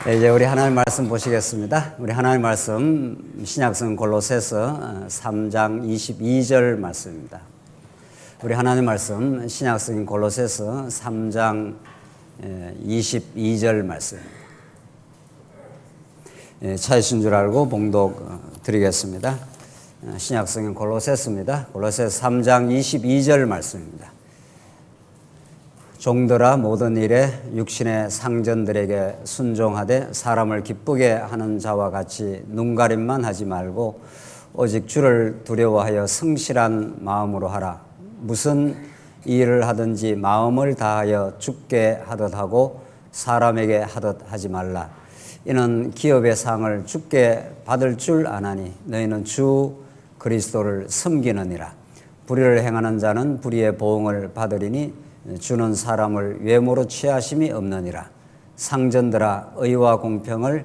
네, 이제 우리 하나님 말씀 보시겠습니다. 우리 하나님 말씀 신약성 골로새서 3장 22절 말씀입니다. 우리 하나님 말씀 신약성 골로새서 3장 22절 말씀입니다. 찾으신 줄 알고 봉독 드리겠습니다. 신약성인 골로새서입니다. 골로새서 3장 22절 말씀입니다. 종들아 모든 일에 육신의 상전들에게 순종하되 사람을 기쁘게 하는 자와 같이 눈가림만 하지 말고 오직 주를 두려워하여 성실한 마음으로 하라. 무슨 일을 하든지 마음을 다하여 주께 하듯 하고 사람에게 하듯 하지 말라. 이는 기업의 상을 주께 받을 줄 아나니 너희는 주 그리스도를 섬기느니라. 불의를 행하는 자는 불의의 보응을 받으리니 주는 사람을 외모로 취하심이 없느니라. 상전들아 의와 공평을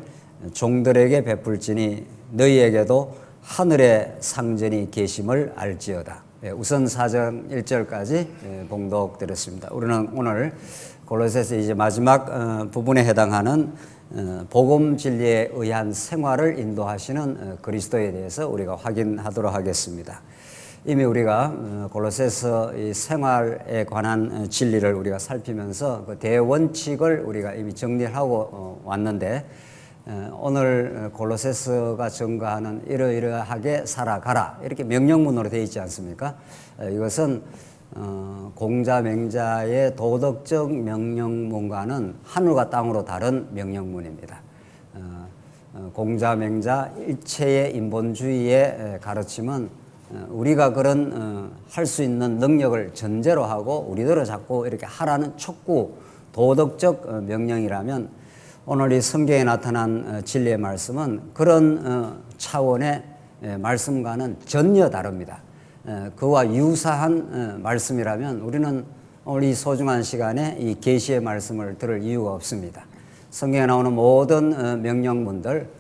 종들에게 베풀지니 너희에게도 하늘의 상전이 계심을 알지어다. 우선 4장 1절까지 봉독드렸습니다. 우리는 오늘 골로새서 이제 마지막 부분에 해당하는 복음 진리에 의한 생활을 인도하시는 그리스도에 대해서 우리가 확인하도록 하겠습니다. 이미 우리가 골로새서 이 생활에 관한 진리를 우리가 살피면서 그 대원칙을 우리가 이미 정리를 하고 왔는데 오늘 골로새서가 증거하는 이러이러하게 살아가라 이렇게 명령문으로 되어 있지 않습니까? 이것은 공자맹자의 도덕적 명령문과는 하늘과 땅으로 다른 명령문입니다. 공자맹자 일체의 인본주의의 가르침은 우리가 그런 할 수 있는 능력을 전제로 하고 우리들을 자꾸 이렇게 하라는 촉구 도덕적 명령이라면 오늘 이 성경에 나타난 진리의 말씀은 그런 차원의 말씀과는 전혀 다릅니다. 그와 유사한 말씀이라면 우리는 오늘 이 소중한 시간에 이 계시의 말씀을 들을 이유가 없습니다. 성경에 나오는 모든 명령문들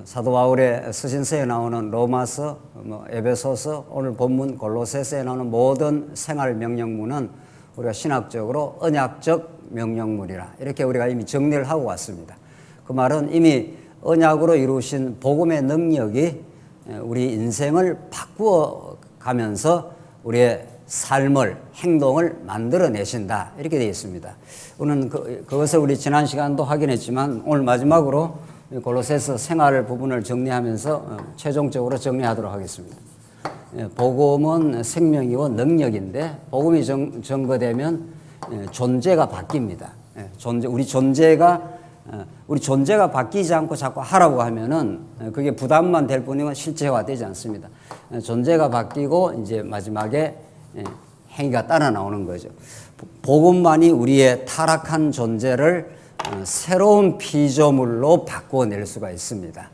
사도 바울의 서신서에 나오는 로마서, 에베소서, 오늘 본문 골로새서에 나오는 모든 생활 명령문은 우리가 신학적으로 언약적 명령문이라 이렇게 우리가 이미 정리를 하고 왔습니다. 그 말은 이미 언약으로 이루신 복음의 능력이 우리 인생을 바꾸어 가면서 우리의 삶을, 행동을 만들어내신다 이렇게 되어 있습니다. 오늘 그것을 우리 지난 시간도 확인했지만 오늘 마지막으로 골로새서 생활 부분을 정리하면서 최종적으로 정리하도록 하겠습니다. 복음은 생명이고 능력인데 복음이 증거되면 존재가 바뀝니다. 우리 존재가 바뀌지 않고 자꾸 하라고 하면은 그게 부담만 될 뿐이고 실제화되지 않습니다. 존재가 바뀌고 이제 마지막에 행위가 따라 나오는 거죠. 복음만이 우리의 타락한 존재를 새로운 피조물로 바꿔낼 수가 있습니다.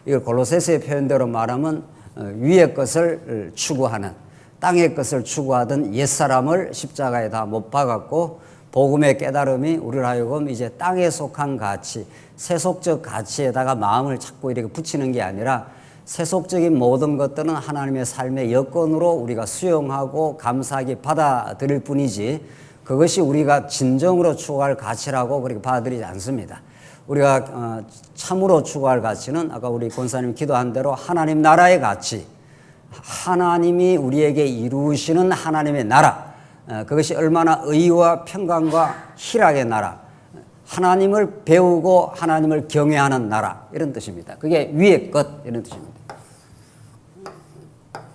이걸 골로새서의 표현대로 말하면 위의 것을 추구하는 땅의 것을 추구하던 옛사람을 십자가에 다 못 박았고 복음의 깨달음이 우리를 하여금 이제 땅에 속한 가치, 세속적 가치에다가 마음을 자꾸 이렇게 붙이는 게 아니라 세속적인 모든 것들은 하나님의 삶의 여건으로 우리가 수용하고 감사하게 받아들일 뿐이지 그것이 우리가 진정으로 추구할 가치라고 그렇게 받아들이지 않습니다. 우리가 참으로 추구할 가치는 아까 우리 권사님 기도한 대로 하나님 나라의 가치, 하나님이 우리에게 이루시는 하나님의 나라, 그것이 얼마나 의와 평강과 희락의 나라, 하나님을 배우고 하나님을 경외하는 나라 이런 뜻입니다. 그게 위의 것 이런 뜻입니다.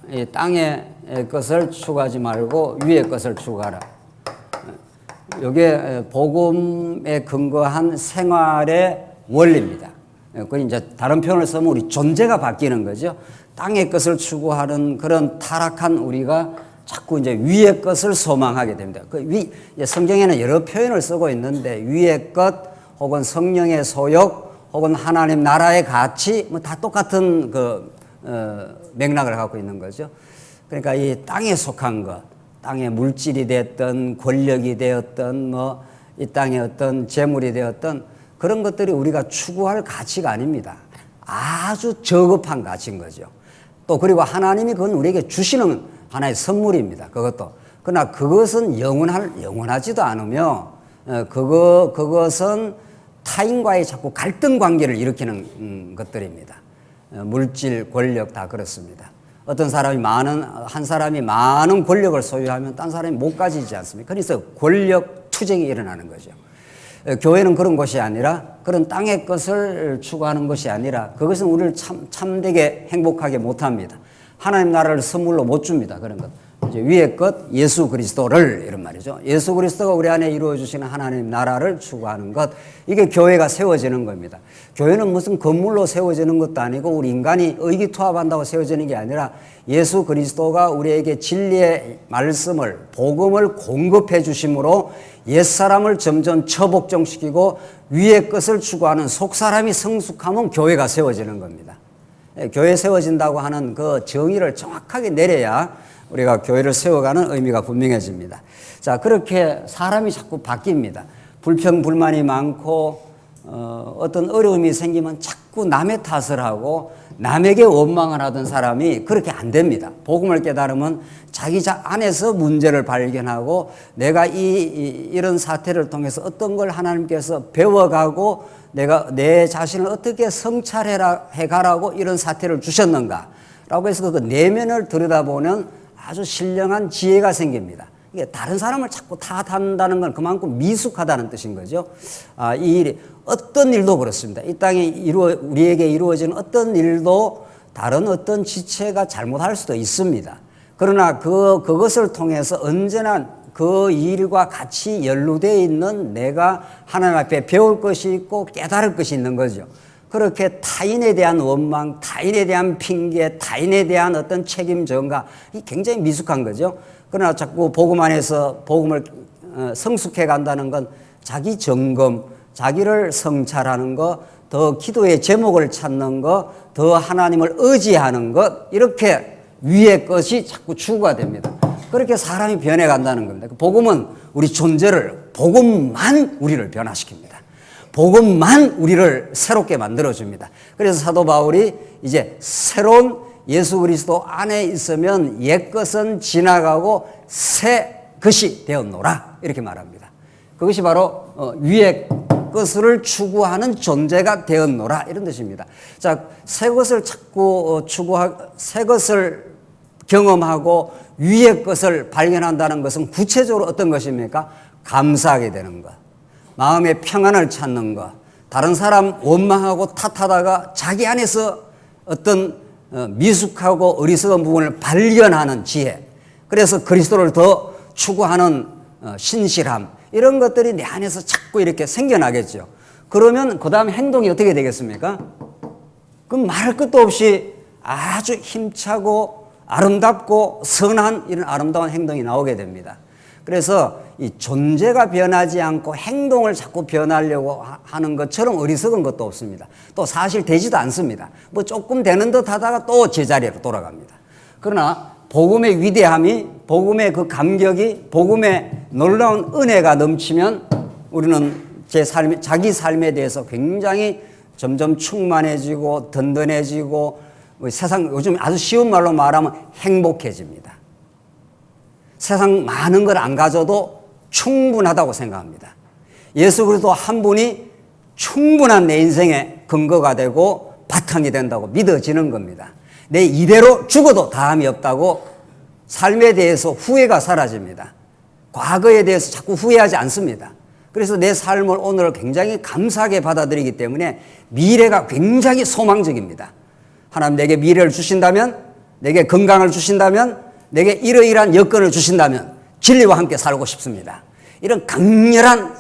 이 땅의 것을 추구하지 말고 위의 것을 추구하라. 이게 복음에 근거한 생활의 원리입니다. 그 이제 다른 표현을 쓰면 우리 존재가 바뀌는 거죠. 땅의 것을 추구하는 그런 타락한 우리가 자꾸 이제 위의 것을 소망하게 됩니다. 성경에는 여러 표현을 쓰고 있는데 위의 것 혹은 성령의 소욕 혹은 하나님 나라의 가치 다 똑같은 맥락을 갖고 있는 거죠. 그러니까 이 땅에 속한 것. 땅의 물질이 되었던 권력이 되었던 이 땅의 어떤 재물이 되었던 그런 것들이 우리가 추구할 가치가 아닙니다. 아주 저급한 가치인 거죠. 또 그리고 하나님이 그건 우리에게 주시는 하나의 선물입니다. 그것도. 그러나 그것은 영원하지도 않으며 그것은 타인과의 자꾸 갈등 관계를 일으키는 것들입니다. 물질, 권력 다 그렇습니다. 어떤 사람이 한 사람이 많은 권력을 소유하면 딴 사람이 못 가지지 않습니까? 그래서 권력 투쟁이 일어나는 거죠. 교회는 그런 것이 아니라, 그런 땅의 것을 추구하는 것이 아니라, 그것은 우리를 참되게 행복하게 못합니다. 하나님 나라를 선물로 못 줍니다. 그런 것. 이제 위의 것, 예수 그리스도를, 이런 말이죠. 예수 그리스도가 우리 안에 이루어 주시는 하나님 나라를 추구하는 것, 이게 교회가 세워지는 겁니다. 교회는 무슨 건물로 세워지는 것도 아니고 우리 인간이 의기투합한다고 세워지는 게 아니라 예수 그리스도가 우리에게 진리의 말씀을, 복음을 공급해 주심으로 옛사람을 점점 처복종시키고 위의 것을 추구하는 속사람이 성숙하면 교회가 세워지는 겁니다. 교회 세워진다고 하는 그 정의를 정확하게 내려야 우리가 교회를 세워가는 의미가 분명해집니다. 자, 그렇게 사람이 자꾸 바뀝니다. 불평불만이 많고 어떤 어려움이 생기면 자꾸 남의 탓을 하고 남에게 원망을 하던 사람이 그렇게 안 됩니다. 복음을 깨달으면 자기 안에서 문제를 발견하고 내가 이런 사태를 통해서 어떤 걸 하나님께서 배워가고 내가 내 자신을 어떻게 성찰해가라고 이런 사태를 주셨는가 라고 해서 그 내면을 들여다보는 아주 신령한 지혜가 생깁니다. 이게 다른 사람을 자꾸 탓한다는 건 그만큼 미숙하다는 뜻인 거죠. 이 일이 어떤 일도 그렇습니다. 이 땅에 우리에게 이루어지는 어떤 일도 다른 어떤 지체가 잘못할 수도 있습니다. 그러나 그것을 통해서 언제나 그 일과 같이 연루되어 있는 내가 하나님 앞에 배울 것이 있고 깨달을 것이 있는 거죠. 그렇게 타인에 대한 원망, 타인에 대한 핑계, 타인에 대한 어떤 책임 전가, 이 굉장히 미숙한 거죠. 그러나 자꾸 복음 안에서 복음을 성숙해 간다는 건 자기 점검, 자기를 성찰하는 것, 더 기도의 제목을 찾는 것, 더 하나님을 의지하는 것, 이렇게 위의 것이 자꾸 추구가 됩니다. 그렇게 사람이 변해 간다는 겁니다. 복음은 우리 존재를, 복음만 우리를 변화시킵니다. 복음만 우리를 새롭게 만들어줍니다. 그래서 사도 바울이 이제 새로운 예수 그리스도 안에 있으면 옛 것은 지나가고 새 것이 되었노라 이렇게 말합니다. 그것이 바로 위의 것을 추구하는 존재가 되었노라 이런 뜻입니다. 자, 새 것을 자꾸 새 것을 경험하고 위의 것을 발견한다는 것은 구체적으로 어떤 것입니까? 감사하게 되는 것. 마음의 평안을 찾는 것, 다른 사람 원망하고 탓하다가 자기 안에서 어떤 미숙하고 어리석은 부분을 발견하는 지혜, 그래서 그리스도를 더 추구하는 신실함, 이런 것들이 내 안에서 자꾸 이렇게 생겨나겠죠. 그러면 그 다음 행동이 어떻게 되겠습니까? 그럼 말할 것도 없이 아주 힘차고 아름답고 선한 이런 아름다운 행동이 나오게 됩니다. 그래서 이 존재가 변하지 않고 행동을 자꾸 변하려고 하는 것처럼 어리석은 것도 없습니다. 또 사실 되지도 않습니다. 뭐 조금 되는 듯 하다가 또 제자리로 돌아갑니다. 그러나 복음의 위대함이, 복음의 그 감격이, 복음의 놀라운 은혜가 넘치면 우리는 자기 삶에 대해서 굉장히 점점 충만해지고 든든해지고 세상 요즘 아주 쉬운 말로 말하면 행복해집니다. 세상 많은 걸 안 가져도 충분하다고 생각합니다. 예수 그리스도 한 분이 충분한 내 인생의 근거가 되고 바탕이 된다고 믿어지는 겁니다. 내 이대로 죽어도 다함이 없다고 삶에 대해서 후회가 사라집니다. 과거에 대해서 자꾸 후회하지 않습니다. 그래서 내 삶을 오늘 굉장히 감사하게 받아들이기 때문에 미래가 굉장히 소망적입니다. 하나님 내게 미래를 주신다면, 내게 건강을 주신다면, 내게 이러이러한 여건을 주신다면 진리와 함께 살고 싶습니다. 이런 강렬한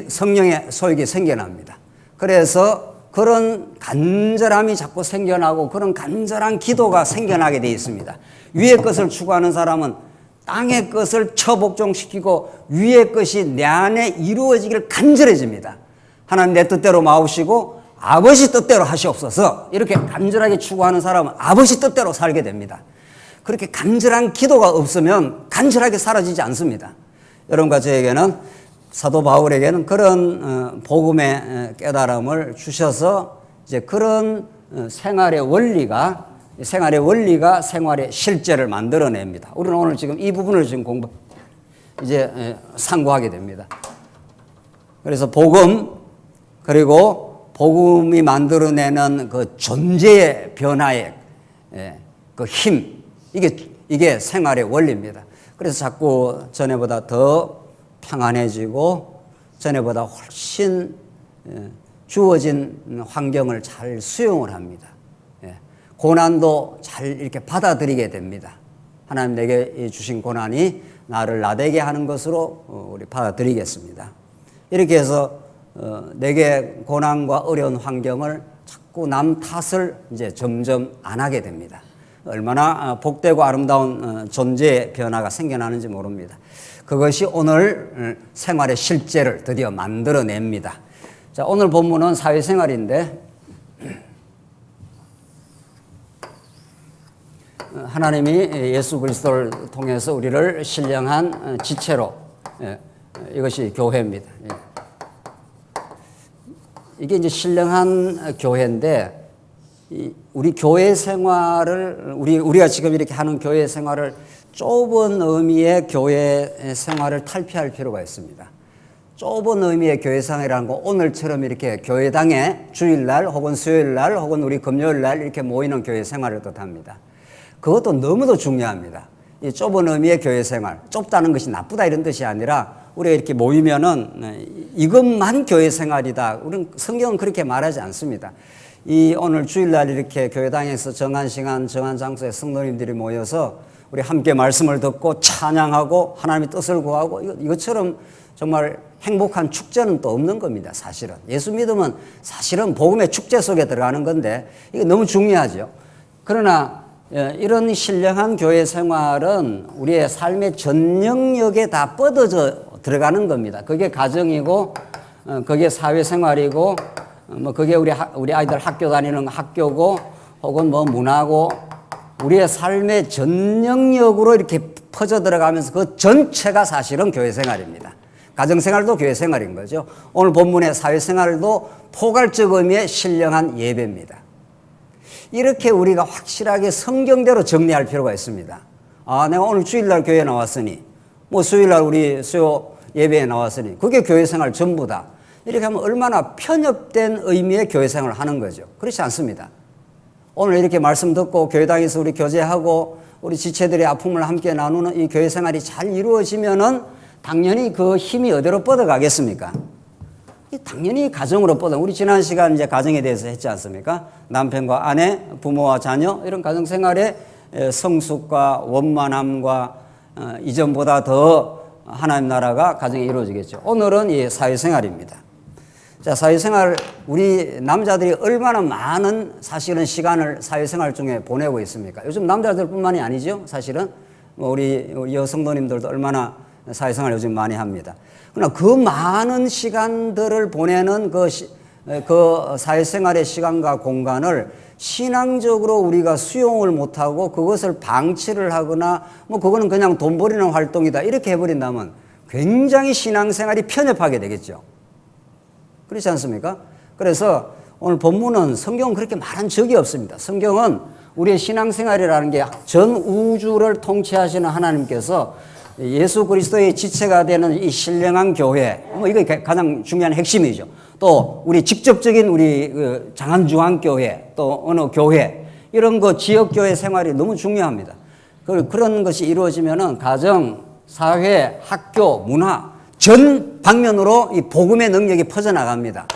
성령의 소욕이 생겨납니다. 그래서 그런 간절함이 자꾸 생겨나고 그런 간절한 기도가 생겨나게 되어 있습니다. 위의 것을 추구하는 사람은 땅의 것을 처복종시키고 위의 것이 내 안에 이루어지기를 간절해집니다. 하나님 내 뜻대로 마우시고 아버지 뜻대로 하시옵소서, 이렇게 간절하게 추구하는 사람은 아버지 뜻대로 살게 됩니다. 그렇게 간절한 기도가 없으면 간절하게 사라지지 않습니다. 여러분과 저에게는, 사도 바울에게는 그런 복음의 깨달음을 주셔서 이제 그런 생활의 원리가 생활의 실제를 만들어냅니다. 우리는 오늘 지금 이 부분을 지금 상고하게 됩니다. 그래서 복음, 그리고 복음이 만들어내는 그 존재의 변화의 그 힘, 이게 생활의 원리입니다. 그래서 자꾸 전에보다 더 평안해지고 전에보다 훨씬 주어진 환경을 잘 수용을 합니다. 고난도 잘 이렇게 받아들이게 됩니다. 하나님 내게 주신 고난이 나를 나되게 하는 것으로 우리 받아들이겠습니다. 이렇게 해서 내게 고난과 어려운 환경을 자꾸 남 탓을 이제 점점 안 하게 됩니다. 얼마나 복되고 아름다운 존재의 변화가 생겨나는지 모릅니다. 그것이 오늘 생활의 실제를 드디어 만들어냅니다. 자, 오늘 본문은 사회생활인데 하나님이 예수 그리스도를 통해서 우리를 신령한 지체로, 이것이 교회입니다. 이게 이제 신령한 교회인데, 우리 교회 생활을, 우리가 지금 이렇게 하는 교회 생활을 좁은 의미의 교회 생활을 탈피할 필요가 있습니다. 좁은 의미의 교회 생활이라는 거, 오늘처럼 이렇게 교회당에 주일날 혹은 수요일날 혹은 우리 금요일날 이렇게 모이는 교회 생활을 뜻합니다. 그것도 너무도 중요합니다. 이 좁은 의미의 교회 생활, 좁다는 것이 나쁘다 이런 뜻이 아니라 우리가 이렇게 모이면은 이것만 교회 생활이다. 우리는 성경은 그렇게 말하지 않습니다. 이 오늘 주일날 이렇게 교회당에서 정한 시간, 정한 장소에 성도님들이 모여서 우리 함께 말씀을 듣고 찬양하고 하나님의 뜻을 구하고 이것처럼 정말 행복한 축제는 또 없는 겁니다. 사실은 예수 믿으면 사실은 복음의 축제 속에 들어가는 건데 이게 너무 중요하죠. 그러나 이런 신령한 교회 생활은 우리의 삶의 전 영역에 다 뻗어져 들어가는 겁니다. 그게 가정이고, 그게 사회생활이고, 뭐 그게 우리 아이들 학교 다니는 학교고, 혹은 뭐 문화고, 우리의 삶의 전 영역으로 이렇게 퍼져 들어가면서 그 전체가 사실은 교회 생활입니다. 가정생활도 교회 생활인 거죠. 오늘 본문의 사회생활도 포괄적 의미의 신령한 예배입니다. 이렇게 우리가 확실하게 성경대로 정리할 필요가 있습니다. 아, 내가 오늘 주일날 교회에 나왔으니, 뭐 수요일날 우리 수요 예배에 나왔으니, 그게 교회 생활 전부다. 이렇게 하면 얼마나 편협된 의미의 교회 생활을 하는 거죠. 그렇지 않습니다. 오늘 이렇게 말씀 듣고 교회당에서 우리 교제하고 우리 지체들의 아픔을 함께 나누는 이 교회 생활이 잘 이루어지면은 당연히 그 힘이 어디로 뻗어가겠습니까? 당연히 가정으로 뻗어. 우리 지난 시간 이제 가정에 대해서 했지 않습니까? 남편과 아내, 부모와 자녀, 이런 가정 생활의 성숙과 원만함과 이전보다 더 하나님 나라가 가정에 이루어지겠죠. 오늘은 이 사회생활입니다. 자, 사회생활, 우리 남자들이 얼마나 많은 사실은 시간을 사회생활 중에 보내고 있습니까? 요즘 남자들뿐만이 아니죠. 사실은 우리 여성도님들도 얼마나 사회생활 요즘 많이 합니다. 그러나 그 많은 시간들을 보내는 그 사회생활의 시간과 공간을 신앙적으로 우리가 수용을 못하고 그것을 방치를 하거나 뭐 그거는 그냥 돈 버리는 활동이다 이렇게 해버린다면 굉장히 신앙생활이 편협하게 되겠죠. 그렇지 않습니까? 그래서 오늘 본문은 성경은 그렇게 말한 적이 없습니다. 성경은 우리의 신앙생활이라는 게 전 우주를 통치하시는 하나님께서 예수 그리스도의 지체가 되는 이 신령한 교회, 뭐 이게 가장 중요한 핵심이죠. 또 우리 직접적인 우리 장안중앙교회, 또 어느 교회, 이런 거 지역교회 생활이 너무 중요합니다. 그런 것이 이루어지면은 가정, 사회, 학교, 문화 전 방면으로 이 복음의 능력이 퍼져나갑니다.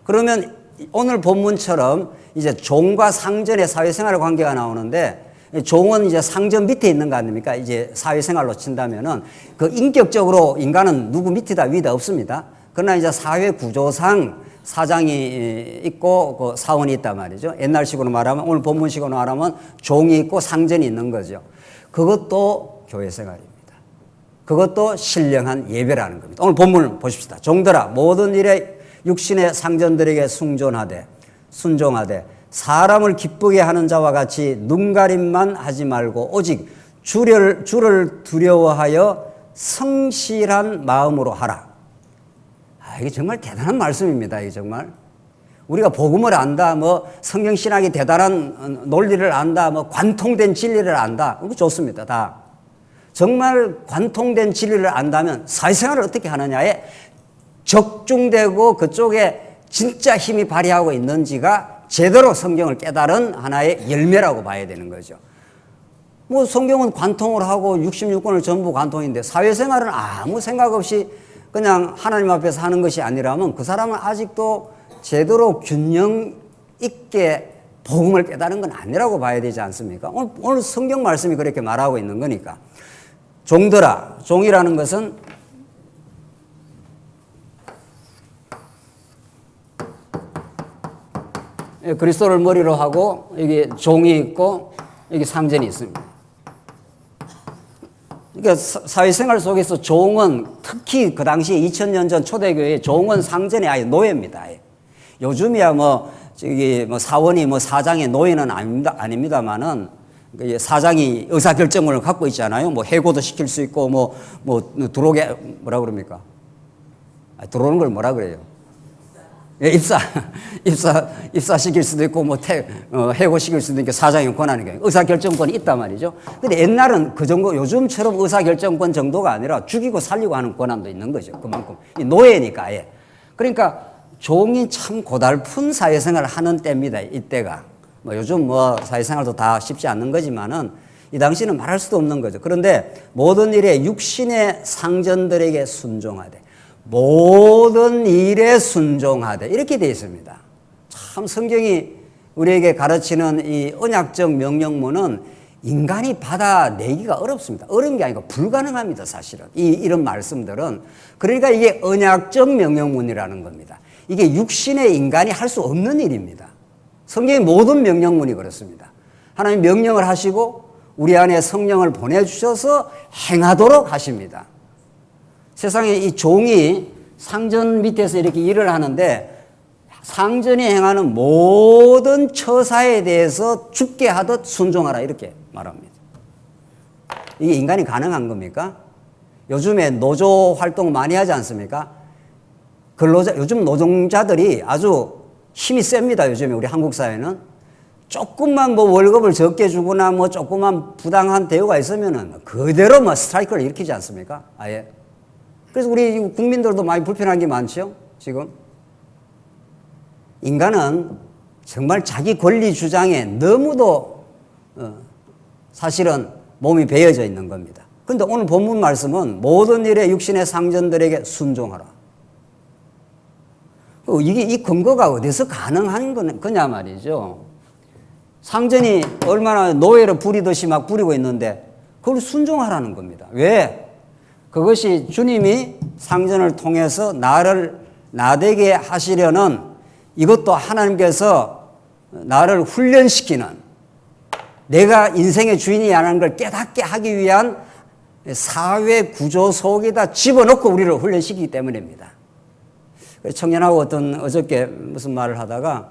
그러면 오늘 본문처럼 이제 종과 상전의 사회생활 관계가 나오는데, 종은 이제 상전 밑에 있는 거 아닙니까? 이제 사회생활로 친다면은 그 인격적으로 인간은 누구 밑이다 위다 없습니다. 그러나 이제 사회 구조상 사장이 있고 그 사원이 있단 말이죠. 옛날식으로 말하면, 오늘 본문식으로 말하면 종이 있고 상전이 있는 거죠. 그것도 교회 생활입니다. 그것도 신령한 예배라는 겁니다. 오늘 본문을 보십시다. 종들아, 모든 일에 육신의 상전들에게 순종하되 사람을 기쁘게 하는 자와 같이 눈가림만 하지 말고 오직 주를 두려워하여 성실한 마음으로 하라. 이게 정말 대단한 말씀입니다. 이게 정말 우리가 복음을 안다, 뭐 성경신학이 대단한 논리를 안다, 뭐 관통된 진리를 안다, 그거 좋습니다. 다 정말 관통된 진리를 안다면 사회생활을 어떻게 하느냐에 적중되고 그쪽에 진짜 힘이 발휘하고 있는지가 제대로 성경을 깨달은 하나의 열매라고 봐야 되는 거죠. 뭐 성경은 관통을 하고 66권을 전부 관통인데 사회생활은 아무 생각 없이 그냥 하나님 앞에서 하는 것이 아니라면 그 사람은 아직도 제대로 균형 있게 복음을 깨달은 건 아니라고 봐야 되지 않습니까? 오늘 성경 말씀이 그렇게 말하고 있는 거니까. 종들아, 종이라는 것은 그리스도를 머리로 하고 여기 종이 있고 여기 상전이 있습니다. 그러니까 사회생활 속에서 종은 특히 그 당시 2000년 전 초대교회 종은 상전이 아예 노예입니다. 아예. 요즘이야 저기 사원이 사장의 노예는 아닙니다만은 사장이 의사결정권을 갖고 있잖아요. 해고도 시킬 수 있고 들어오게 뭐라 그럽니까? 들어오는 걸 뭐라 그래요? 예, 입사시킬 수도 있고, 해고시킬 수도 있고, 사장의 권한이 의사결정권이 있단 말이죠. 근데 옛날은 그 정도, 요즘처럼 의사결정권 정도가 아니라 죽이고 살리고 하는 권한도 있는 거죠. 그만큼. 노예니까, 예. 그러니까 종이 참 고달픈 사회생활을 하는 때입니다. 이때가. 요즘 사회생활도 다 쉽지 않는 거지만은 이 당시는 말할 수도 없는 거죠. 그런데 모든 일에 육신의 상전들에게 순종하되. 모든 일에 순종하되 이렇게 되어 있습니다. 참 성경이 우리에게 가르치는 이 언약적 명령문은 인간이 받아내기가 어렵습니다. 어려운 게 아니고 불가능합니다. 사실은 이런 말씀들은. 그러니까 이게 언약적 명령문이라는 겁니다. 이게 육신의 인간이 할 수 없는 일입니다. 성경의 모든 명령문이 그렇습니다. 하나님 명령을 하시고 우리 안에 성령을 보내주셔서 행하도록 하십니다. 세상에 이 종이 상전 밑에서 이렇게 일을 하는데 상전이 행하는 모든 처사에 대해서 죽게 하듯 순종하라 이렇게 말합니다. 이게 인간이 가능한 겁니까? 요즘에 노조 활동 많이 하지 않습니까? 요즘 노동자들이 아주 힘이 셉니다. 요즘에 우리 한국 사회는. 조금만 월급을 적게 주거나 조금만 부당한 대우가 있으면은 그대로 스트라이크를 일으키지 않습니까? 아예. 그래서 우리 국민들도 많이 불편한 게 많죠, 지금. 인간은 정말 자기 권리 주장에 너무도 사실은 몸이 배어져 있는 겁니다. 그런데 오늘 본문 말씀은 모든 일에 육신의 상전들에게 순종하라. 이 근거가 어디서 가능한 거냐 말이죠. 상전이 얼마나 노예를 부리듯이 막 부리고 있는데 그걸 순종하라는 겁니다. 왜? 그것이 주님이 상전을 통해서 나를 나되게 하시려는 이것도 하나님께서 나를 훈련시키는 내가 인생의 주인이라는 걸 깨닫게 하기 위한 사회 구조 속에다 집어넣고 우리를 훈련시키기 때문입니다. 청년하고 어저께 무슨 말을 하다가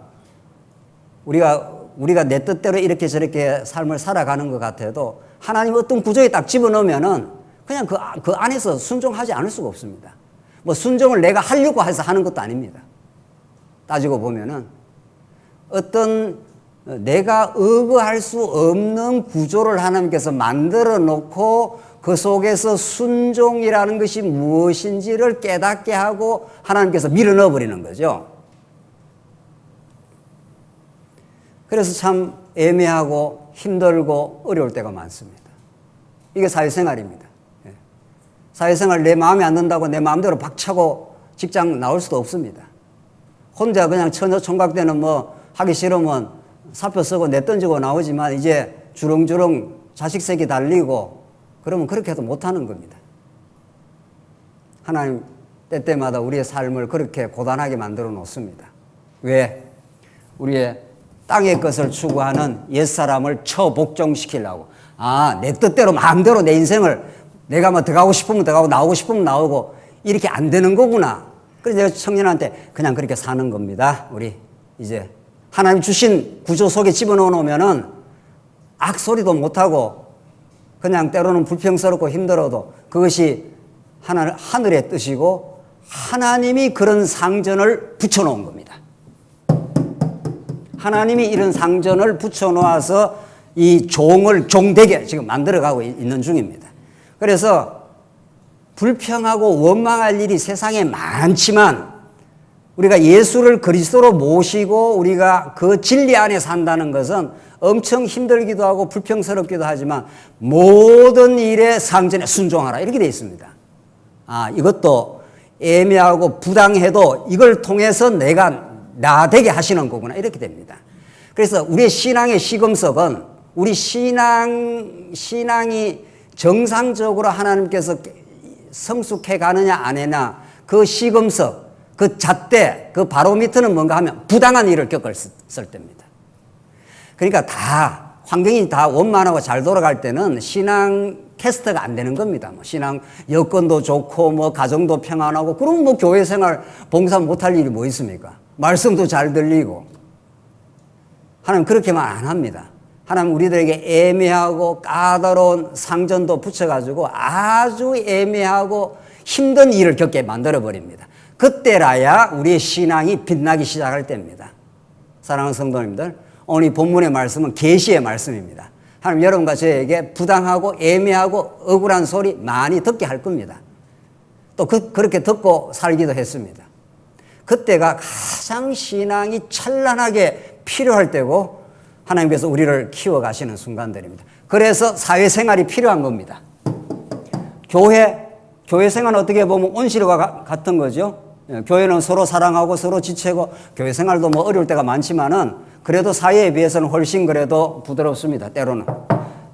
우리가 내 뜻대로 이렇게 저렇게 삶을 살아가는 것 같아도 하나님 어떤 구조에 딱 집어넣으면은 그냥 그 안에서 순종하지 않을 수가 없습니다. 순종을 내가 하려고 해서 하는 것도 아닙니다. 따지고 보면은 어떤 내가 의거할 수 없는 구조를 하나님께서 만들어 놓고 그 속에서 순종이라는 것이 무엇인지를 깨닫게 하고 하나님께서 밀어 넣어 버리는 거죠. 그래서 참 애매하고 힘들고 어려울 때가 많습니다. 이게 사회생활입니다. 사회생활 내 마음에 안 든다고 내 마음대로 박차고 직장 나올 수도 없습니다. 혼자 그냥 처녀 총각대는 하기 싫으면 사표 쓰고 내던지고 나오지만 이제 주렁주렁 자식색이 달리고 그러면 그렇게 해도 못하는 겁니다. 하나님 때때마다 우리의 삶을 그렇게 고단하게 만들어 놓습니다. 왜? 우리의 땅의 것을 추구하는 옛사람을 처복종시키려고. 내 뜻대로 마음대로 내 인생을 내가 들어가고 싶으면 들어가고 나오고 싶으면 나오고 이렇게 안 되는 거구나. 그래서 내가 청년한테 그냥 그렇게 사는 겁니다. 우리 이제 하나님 주신 구조 속에 집어넣어 놓으면은 악소리도 못하고 그냥 때로는 불평스럽고 힘들어도 그것이 하늘의 뜻이고 하나님이 그런 상전을 붙여놓은 겁니다. 하나님이 이런 상전을 붙여놓아서 이 종을 종되게 지금 만들어가고 있는 중입니다. 그래서 불평하고 원망할 일이 세상에 많지만 우리가 예수를 그리스도로 모시고 우리가 그 진리 안에 산다는 것은 엄청 힘들기도 하고 불평스럽기도 하지만 모든 일에 상전에 순종하라 이렇게 되어 있습니다. 이것도 애매하고 부당해도 이걸 통해서 내가 나 되게 하시는 거구나 이렇게 됩니다. 그래서 우리의 신앙의 시금석은 우리 신앙이 정상적으로 하나님께서 성숙해 가느냐 안 해나 그 시금석 그 잣대, 그 바로미터는 뭔가 하면 부당한 일을 겪었을 때입니다. 그러니까 다, 환경이 다 원만하고 잘 돌아갈 때는 신앙 캐스트가 안 되는 겁니다. 신앙 여건도 좋고, 가정도 평안하고, 그럼 교회 생활 봉사 못할 일이 뭐 있습니까? 말씀도 잘 들리고. 하나님 그렇게만 안 합니다. 하나님 우리들에게 애매하고 까다로운 상전도 붙여가지고 아주 애매하고 힘든 일을 겪게 만들어버립니다. 그때라야 우리의 신앙이 빛나기 시작할 때입니다. 사랑하는 성도님들, 오늘 이 본문의 말씀은 계시의 말씀입니다. 하나님 여러분과 저에게 부당하고 애매하고 억울한 소리 많이 듣게 할 겁니다. 또 그렇게 듣고 살기도 했습니다. 그때가 가장 신앙이 찬란하게 필요할 때고 하나님께서 우리를 키워가시는 순간들입니다. 그래서 사회생활이 필요한 겁니다. 교회 생활은 어떻게 보면 온실과 같은 거죠. 교회는 서로 사랑하고 서로 지체고 교회 생활도 어려울 때가 많지만은 그래도 사회에 비해서는 훨씬 그래도 부드럽습니다. 때로는.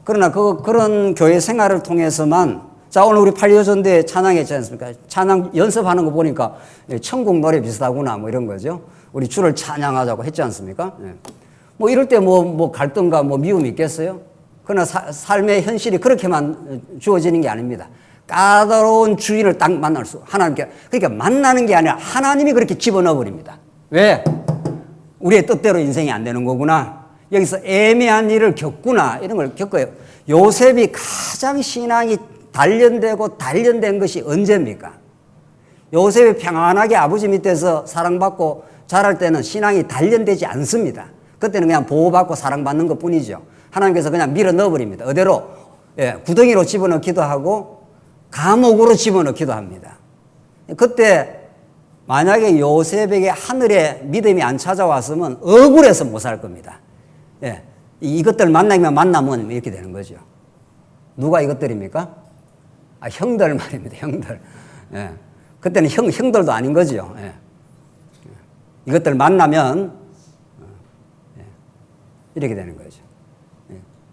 그러나 그런 교회 생활을 통해서만 자, 오늘 우리 팔려전대 찬양했지 않습니까? 찬양 연습하는 거 보니까 천국 노래 비슷하구나 이런 거죠. 우리 주를 찬양하자고 했지 않습니까? 이럴 때 갈등과 미움이 있겠어요? 그러나 삶의 현실이 그렇게만 주어지는 게 아닙니다. 까다로운 주인을 딱 만날 수, 하나님께, 그러니까 만나는 게 아니라 하나님이 그렇게 집어넣어 버립니다. 왜? 우리의 뜻대로 인생이 안 되는 거구나. 여기서 애매한 일을 겪구나. 이런 걸 겪어요. 요셉이 가장 신앙이 단련된 것이 언제입니까? 요셉이 평안하게 아버지 밑에서 사랑받고 자랄 때는 신앙이 단련되지 않습니다. 그때는 그냥 보호받고 사랑받는 것 뿐이죠. 하나님께서 그냥 밀어 넣어버립니다. 어디로? 구덩이로 집어넣기도 하고 감옥으로 집어넣기도 합니다. 그때 만약에 요셉에게 하늘의 믿음이 안 찾아왔으면 억울해서 못 살 겁니다. 이것들 만나면 이렇게 되는 거죠. 누가 이것들입니까? 형들 말입니다. 형들. 그때는 형들도 아닌 거죠. 이것들 만나면 이렇게 되는 거죠.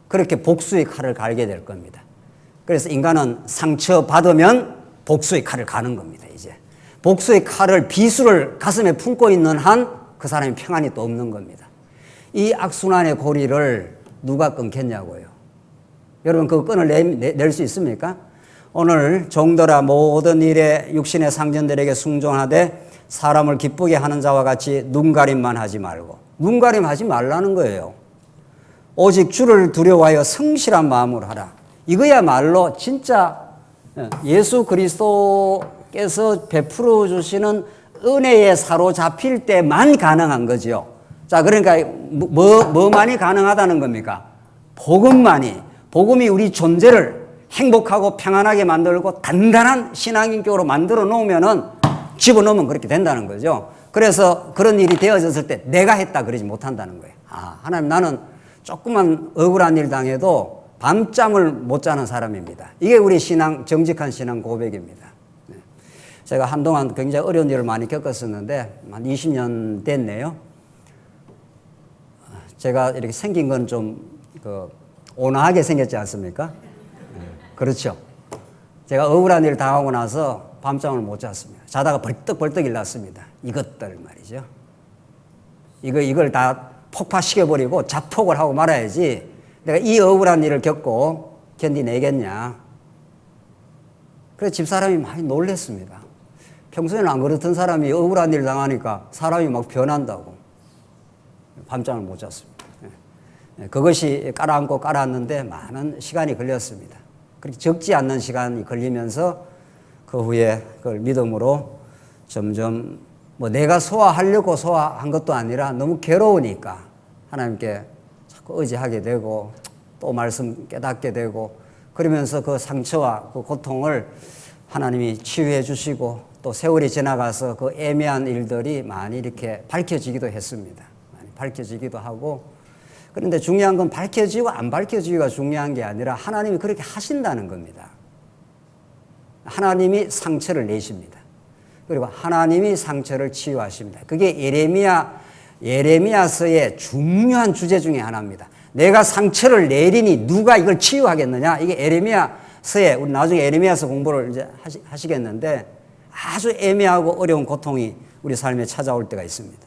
그렇게 복수의 칼을 갈게 될 겁니다. 그래서 인간은 상처받으면 복수의 칼을 가는 겁니다. 이제 복수의 칼을 비수를 가슴에 품고 있는 한 그 사람이 평안이 또 없는 겁니다. 이 악순환의 고리를 누가 끊겠냐고요. 여러분 그 끈을 낼 수 있습니까? 오늘 종들아 모든 일에 육신의 상전들에게 순종하되 사람을 기쁘게 하는 자와 같이 눈가림만 하지 말고. 눈가림하지 말라는 거예요. 오직 주를 두려워하여 성실한 마음으로 하라. 이거야말로 진짜 예수 그리스도께서 베풀어 주시는 은혜에 사로잡힐 때만 가능한 거죠. 자, 그러니까 뭐만이 가능하다는 겁니까? 복음이 우리 존재를 행복하고 평안하게 만들고 단단한 신앙인격으로 만들어 놓으면은 집어넣으면 그렇게 된다는 거죠. 그래서 그런 일이 되어졌을 때 내가 했다 그러지 못한다는 거예요. 하나님 나는 조금만 억울한 일 당해도 밤잠을 못 자는 사람입니다. 이게 우리 정직한 신앙 고백입니다. 제가 한동안 굉장히 어려운 일을 많이 겪었었는데 한 20년 됐네요. 제가 이렇게 생긴 건 좀 온화하게 생겼지 않습니까? 그렇죠. 제가 억울한 일을 당하고 나서 밤잠을 못 잤습니다. 자다가 벌떡벌떡 일어났습니다. 이것들 말이죠. 이걸 다 폭파시켜버리고 자폭을 하고 말아야지 내가 이 억울한 일을 겪고 견디내겠냐. 그래서 집사람이 많이 놀랐습니다. 평소에는 안 그렇던 사람이 억울한 일 당하니까 사람이 막 변한다고. 밤잠을 못 잤습니다. 그것이 깔아앉는데 많은 시간이 걸렸습니다. 그렇게 적지 않는 시간이 걸리면서 그 후에 그걸 믿음으로 점점 내가 소화하려고 소화한 것도 아니라 너무 괴로우니까 하나님께 자꾸 의지하게 되고 또 말씀 깨닫게 되고 그러면서 그 상처와 그 고통을 하나님이 치유해 주시고 또 세월이 지나가서 그 애매한 일들이 많이 이렇게 밝혀지기도 했습니다. 많이 밝혀지기도 하고, 그런데 중요한 건 밝혀지고 안 밝혀지기가 중요한 게 아니라 하나님이 그렇게 하신다는 겁니다. 하나님이 상처를 내십니다. 그리고 하나님이 상처를 치유하십니다. 그게 예레미야서의 중요한 주제 중에 하나입니다. 내가 상처를 내리니 누가 이걸 치유하겠느냐? 이게 예레미야서에, 우리 나중에 예레미야서 공부를 이제 하시겠는데 아주 애매하고 어려운 고통이 우리 삶에 찾아올 때가 있습니다.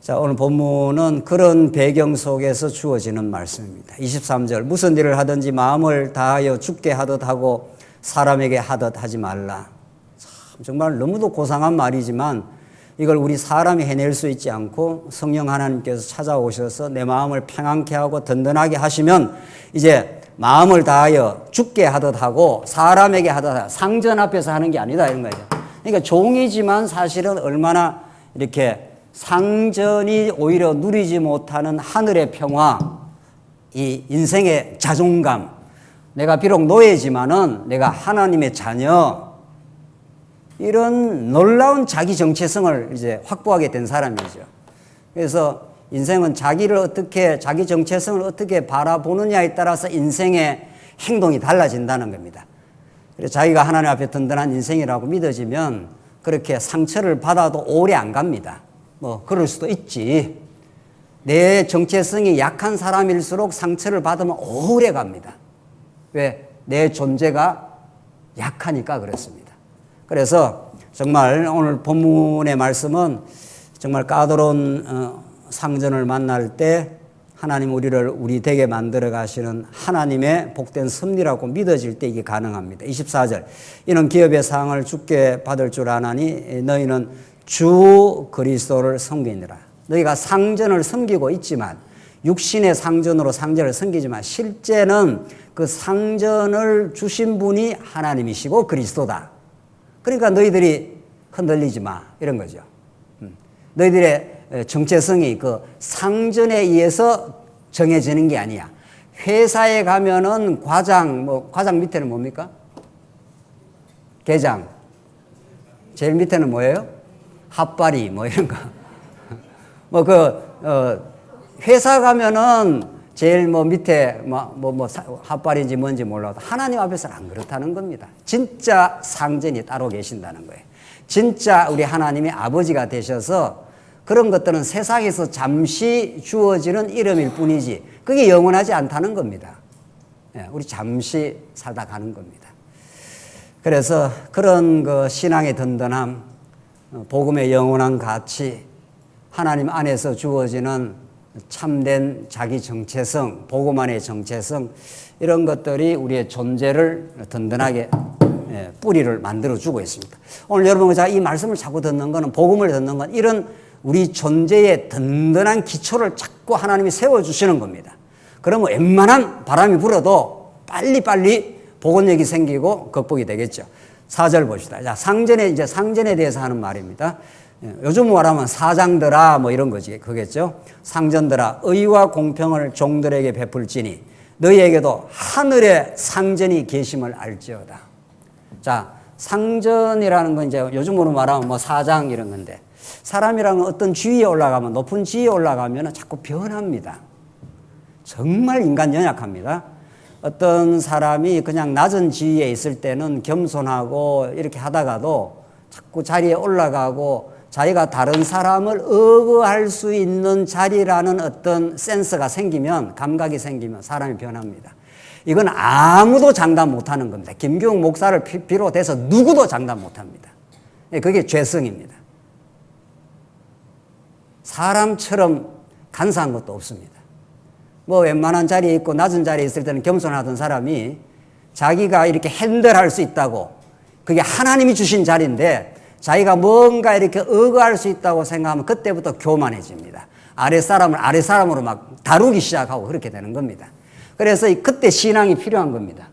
자, 오늘 본문은 그런 배경 속에서 주어지는 말씀입니다. 23절, 무슨 일을 하든지 마음을 다하여 죽게 하듯 하고 사람에게 하듯 하지 말라. 참, 정말 너무도 고상한 말이지만 이걸 우리 사람이 해낼 수 있지 않고 성령 하나님께서 찾아오셔서 내 마음을 평안케 하고 든든하게 하시면 이제 마음을 다하여 죽게 하듯 하고 사람에게 하듯 하고, 상전 앞에서 하는 게 아니다 이런 거죠. 그러니까 종이지만 사실은 얼마나 이렇게 상전이 오히려 누리지 못하는 하늘의 평화, 이 인생의 자존감, 내가 비록 노예지만은 내가 하나님의 자녀, 이런 놀라운 자기 정체성을 이제 확보하게 된 사람이죠. 그래서 인생은 자기 정체성을 어떻게 바라보느냐에 따라서 인생의 행동이 달라진다는 겁니다. 그래서 자기가 하나님 앞에 든든한 인생이라고 믿어지면 그렇게 상처를 받아도 오래 안 갑니다. 뭐 그럴 수도 있지. 내 정체성이 약한 사람일수록 상처를 받으면 오래 갑니다. 왜? 내 존재가 약하니까 그렇습니다. 그래서 정말 오늘 본문의 말씀은 정말 까다로운 상전을 만날 때 하나님 우리를 우리 되게 만들어 가시는 하나님의 복된 섭리라고 믿어질 때 이게 가능합니다. 24절, 이는 기업의 상을 주께 받을 줄 아나니 너희는 주 그리스도를 섬기느라. 너희가 상전을 섬기고 있지만, 육신의 상전으로 상전을 섬기지만 실제는 그 상전을 주신 분이 하나님이시고 그리스도다. 그러니까 너희들이 흔들리지 마 이런 거죠. 너희들의 정체성이 그 상전에 의해서 정해지는 게 아니야. 회사에 가면은 과장 밑에는 뭡니까? 계장. 제일 밑에는 뭐예요? 핫바리 뭐 이런 거. 회사 가면은 제일 밑에 핫바리인지 뭔지 몰라도 하나님 앞에서는 안 그렇다는 겁니다. 진짜 상전이 따로 계신다는 거예요. 진짜 우리 하나님이 아버지가 되셔서 그런 것들은 세상에서 잠시 주어지는 이름일 뿐이지 그게 영원하지 않다는 겁니다. 우리 잠시 살다 가는 겁니다. 그래서 그런 그 신앙의 든든함, 복음의 영원한 가치, 하나님 안에서 주어지는 참된 자기 정체성, 복음 안의 정체성, 이런 것들이 우리의 존재를 든든하게 뿌리를 만들어주고 있습니다. 오늘 여러분과 이 말씀을 자꾸 듣는 것은, 복음을 듣는 건 이런 우리 존재의 든든한 기초를 자꾸 하나님이 세워주시는 겁니다. 그러면 웬만한 바람이 불어도 빨리빨리 복원력이 생기고 극복이 되겠죠. 4절 봅시다. 자, 상전에 대해서 하는 말입니다. 요즘 말하면 사장들아 뭐 이런 거지, 그겠죠. 상전들아, 의와 공평을 종들에게 베풀지니 너희에게도 하늘의 상전이 계심을 알지어다. 자, 상전이라는 건 이제 요즘으로 말하면 뭐 사장 이런 건데, 사람이라는 어떤 지위에 올라가면, 높은 지위에 올라가면 자꾸 변합니다. 정말 인간 연약합니다. 어떤 사람이 그냥 낮은 지위에 있을 때는 겸손하고 이렇게 하다가도 자꾸 자리에 올라가고 자기가 다른 사람을 의거할 수 있는 자리라는 어떤 센서가 생기면, 감각이 생기면 사람이 변합니다. 이건 아무도 장담 못하는 겁니다. 김규영 목사를 비롯해서 누구도 장담 못합니다. 그게 죄성입니다. 사람처럼 간사한 것도 없습니다. 뭐 웬만한 자리에 있고 낮은 자리에 있을 때는 겸손하던 사람이 자기가 이렇게 핸들할 수 있다고, 그게 하나님이 주신 자리인데 자기가 뭔가 이렇게 의거할 수 있다고 생각하면 그때부터 교만해집니다. 아랫사람을 아랫사람으로 막 다루기 시작하고 그렇게 되는 겁니다. 그래서 그때 신앙이 필요한 겁니다.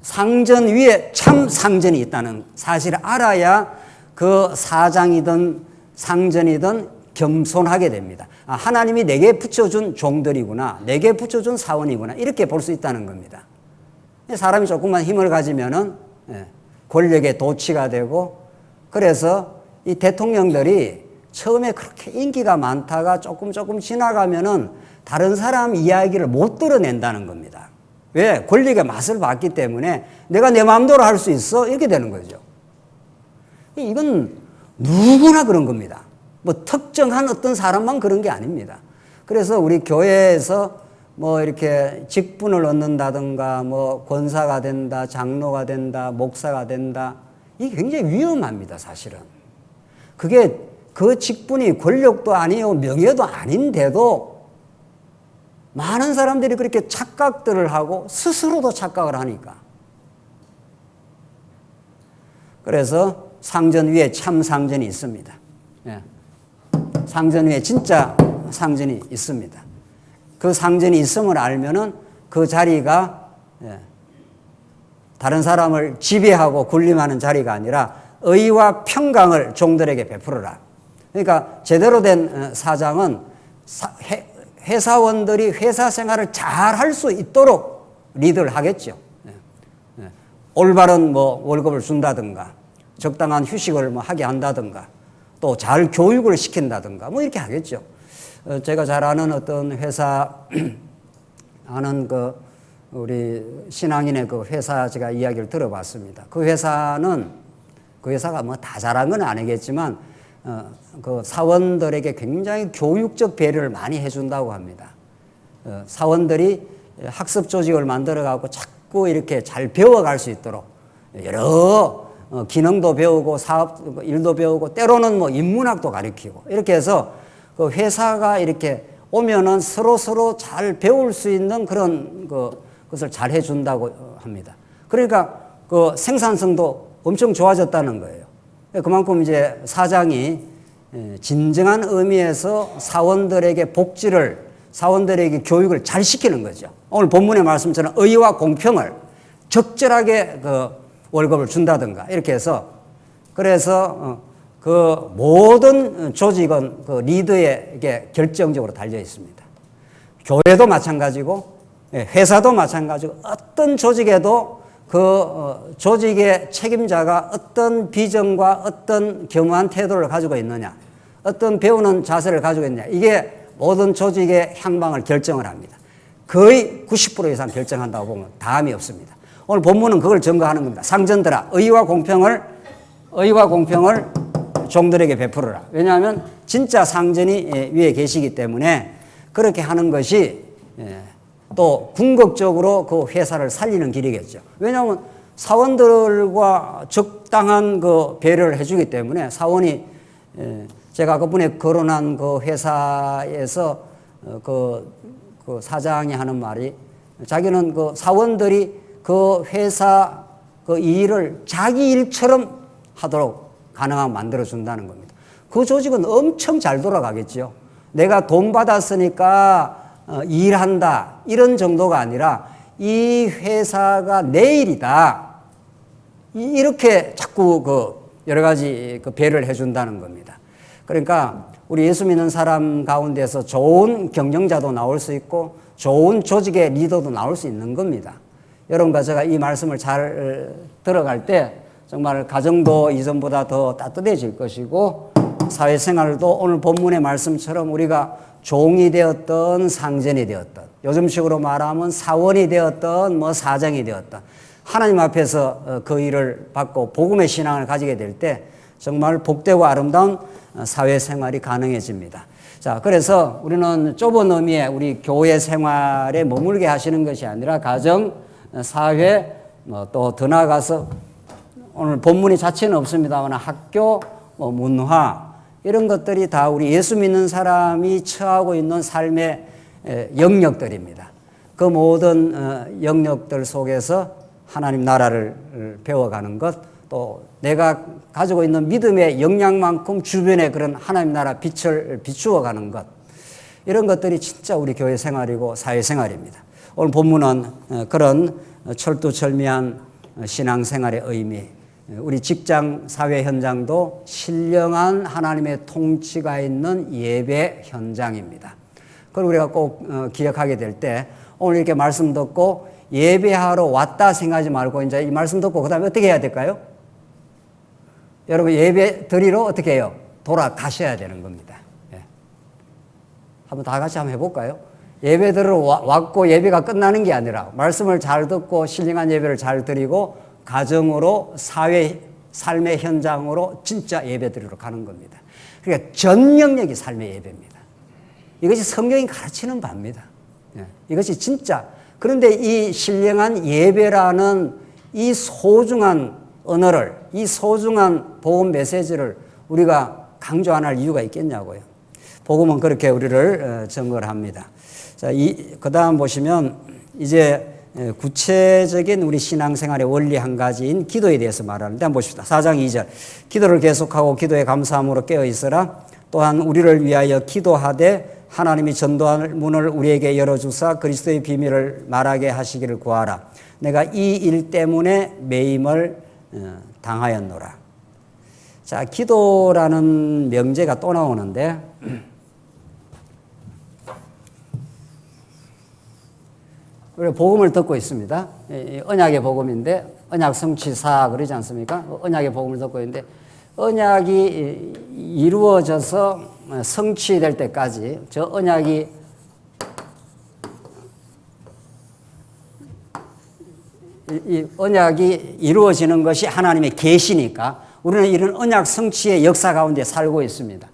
상전 위에 참 상전이 있다는 사실을 알아야 그 사장이든 상전이든 겸손하게 됩니다. 아, 하나님이 내게 붙여준 종들이구나, 내게 붙여준 사원이구나, 이렇게 볼 수 있다는 겁니다. 사람이 조금만 힘을 가지면은 권력의 도취가 되고, 그래서 이 대통령들이 처음에 그렇게 인기가 많다가 조금 지나가면은 다른 사람 이야기를 못 들어낸다는 겁니다. 왜? 권력의 맛을 봤기 때문에 내가 내 마음대로 할 수 있어? 이렇게 되는 거죠. 이건 누구나 그런 겁니다. 뭐 특정한 어떤 사람만 그런 게 아닙니다. 그래서 우리 교회에서 뭐 이렇게 직분을 얻는다든가 뭐 권사가 된다, 장로가 된다, 목사가 된다, 이게 굉장히 위험합니다, 사실은. 그게 그 직분이 권력도 아니고 명예도 아닌데도 많은 사람들이 그렇게 착각들을 하고 스스로도 착각을 하니까. 그래서 상전 위에 참 상전이 있습니다. 예. 상전 위에 진짜 상전이 있습니다. 그 상전이 있음을 알면은 그 자리가 다른 사람을 지배하고 군림하는 자리가 아니라 의와 평강을 종들에게 베풀어라. 그러니까 제대로 된 사장은 회사원들이 회사 생활을 잘 할 수 있도록 리드를 하겠죠. 올바른 뭐 월급을 준다든가, 적당한 휴식을 뭐 하게 한다든가, 또 잘 교육을 시킨다든가, 뭐 이렇게 하겠죠. 제가 잘 아는 어떤 회사, 아는 그 우리 신앙인의 그 회사 제가 이야기를 들어봤습니다. 그 회사가 뭐 다 잘한 건 아니겠지만, 그 사원들에게 굉장히 교육적 배려를 많이 해준다고 합니다. 사원들이 학습 조직을 만들어가고 자꾸 이렇게 잘 배워갈 수 있도록 여러 기능도 배우고 사업 일도 배우고 때로는 뭐 인문학도 가르치고 이렇게 해서 그 회사가 이렇게 오면은 서로 잘 배울 수 있는 그런 것을 잘 해준다고 합니다. 그러니까 그 생산성도 엄청 좋아졌다는 거예요. 그만큼 이제 사장이 진정한 의미에서 사원들에게 복지를, 사원들에게 교육을 잘 시키는 거죠. 오늘 본문의 말씀처럼 의와 공평을 적절하게 그 월급을 준다든가 이렇게 해서, 그래서 그 모든 조직은 그 리더에게 결정적으로 달려 있습니다. 교회도 마찬가지고 회사도 마찬가지고 어떤 조직에도 그 조직의 책임자가 어떤 비전과 어떤 겸허한 태도를 가지고 있느냐, 어떤 배우는 자세를 가지고 있느냐, 이게 모든 조직의 향방을 결정을 합니다. 거의 90% 이상 결정한다고 보면 다음이 없습니다. 오늘 본문은 그걸 증거하는 겁니다. 상전들아, 의와 공평을 종들에게 베풀어라. 왜냐하면 진짜 상전이 위에 계시기 때문에 그렇게 하는 것이 또 궁극적으로 그 회사를 살리는 길이겠죠. 왜냐하면 사원들과 적당한 그 배려를 해주기 때문에 사원이, 제가 그분에 거론한 그 회사에서 그 사장이 하는 말이, 자기는 그 사원들이 그 회사 그 일을 자기 일처럼 하도록 가능하게 만들어준다는 겁니다. 그 조직은 엄청 잘 돌아가겠죠. 내가 돈 받았으니까 일한다 이런 정도가 아니라 이 회사가 내 일이다 이렇게 자꾸 그 여러 가지 그 배려를 해준다는 겁니다. 그러니까 우리 예수 믿는 사람 가운데서 좋은 경영자도 나올 수 있고 좋은 조직의 리더도 나올 수 있는 겁니다. 여러분과 제가 이 말씀을 잘 들어갈 때 정말 가정도 이전보다 더 따뜻해질 것이고, 사회생활도 오늘 본문의 말씀처럼 우리가 종이 되었던 상전이 되었던, 요즘식으로 말하면 사원이 되었던 뭐 사장이 되었던, 하나님 앞에서 그 일을 받고 복음의 신앙을 가지게 될 때 정말 복되고 아름다운 사회생활이 가능해집니다. 자, 그래서 우리는 좁은 의미의 우리 교회 생활에 머물게 하시는 것이 아니라 가정, 사회, 또 더 나아가서 오늘 본문이 자체는 없습니다만 학교, 문화, 이런 것들이 다 우리 예수 믿는 사람이 처하고 있는 삶의 영역들입니다. 그 모든 영역들 속에서 하나님 나라를 배워가는 것, 또 내가 가지고 있는 믿음의 역량만큼 주변에 그런 하나님 나라 빛을 비추어가는 것, 이런 것들이 진짜 우리 교회 생활이고 사회 생활입니다. 오늘 본문은 그런 철두철미한 신앙생활의 의미, 우리 직장 사회 현장도 신령한 하나님의 통치가 있는 예배 현장입니다. 그걸 우리가 꼭 기억하게 될 때, 오늘 이렇게 말씀 듣고 예배하러 왔다 생각하지 말고 이제 이 말씀 듣고 그 다음에 어떻게 해야 될까요? 여러분 예배 드리러 어떻게 해요? 돌아가셔야 되는 겁니다. 예. 한번 다 같이 한번 해볼까요? 예배 드리러 왔고 예배가 끝나는 게 아니라 말씀을 잘 듣고 신령한 예배를 잘 드리고 가정으로 사회 삶의 현장으로 진짜 예배 드리러 가는 겁니다. 그러니까 전 영역이 삶의 예배입니다. 이것이 성경이 가르치는 바입니다. 예. 이것이 진짜. 그런데 이 신령한 예배라는 이 소중한 언어를, 이 소중한 복음 메시지를 우리가 강조 안 할 이유가 있겠냐고요. 복음은 그렇게 우리를 증거합니다. 자, 그 다음 보시면 이제 구체적인 우리 신앙생활의 원리 한 가지인 기도에 대해서 말하는데 한번 보십시다. 4장 2절. 기도를 계속하고 기도에 감사함으로 깨어 있으라. 또한 우리를 위하여 기도하되 하나님이 전도할 문을 우리에게 열어주사 그리스도의 비밀을 말하게 하시기를 구하라. 내가 이 일 때문에 매임을 당하였노라. 자, 기도라는 명제가 또 나오는데 우리 복음을 듣고 있습니다. 언약의 복음인데 언약 성취사 그러지 않습니까? 언약의 복음을 듣고 있는데 언약이 이루어져서 성취될 때까지 저 언약이 이 언약이 이루어지는 것이 하나님의 계시니까 우리는 이런 언약 성취의 역사 가운데 살고 있습니다.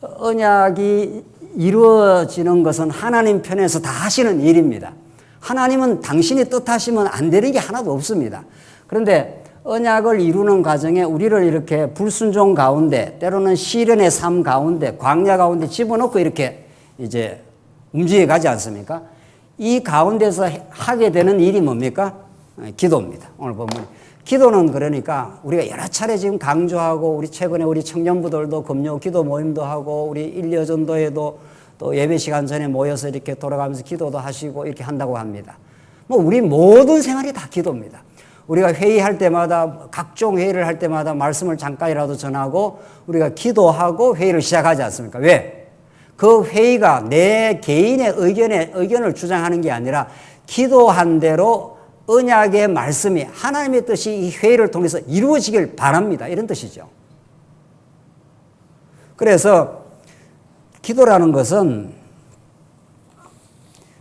언약이 이루어지는 것은 하나님 편에서 다 하시는 일입니다. 하나님은 당신이 뜻하시면 안 되는 게 하나도 없습니다. 그런데 언약을 이루는 과정에 우리를 이렇게 불순종 가운데 때로는 시련의 삶 가운데 광야 가운데 집어넣고 이렇게 이제 움직여 가지 않습니까? 이 가운데서 하게 되는 일이 뭡니까? 기도입니다. 오늘 본문. 기도는 그러니까 우리가 여러 차례 지금 강조하고 우리 최근에 우리 청년부들도 금요 기도 모임도 하고 우리 일여전도에도 또 예배 시간 전에 모여서 이렇게 돌아가면서 기도도 하시고 이렇게 한다고 합니다. 뭐 우리 모든 생활이 다 기도입니다. 우리가 회의할 때마다 각종 회의를 할 때마다 말씀을 잠깐이라도 전하고 우리가 기도하고 회의를 시작하지 않습니까? 왜? 그 회의가 내 개인의 의견을 주장하는 게 아니라 기도한 대로 언약의 말씀이 하나님의 뜻이 이 회의를 통해서 이루어지길 바랍니다. 이런 뜻이죠. 그래서 기도라는 것은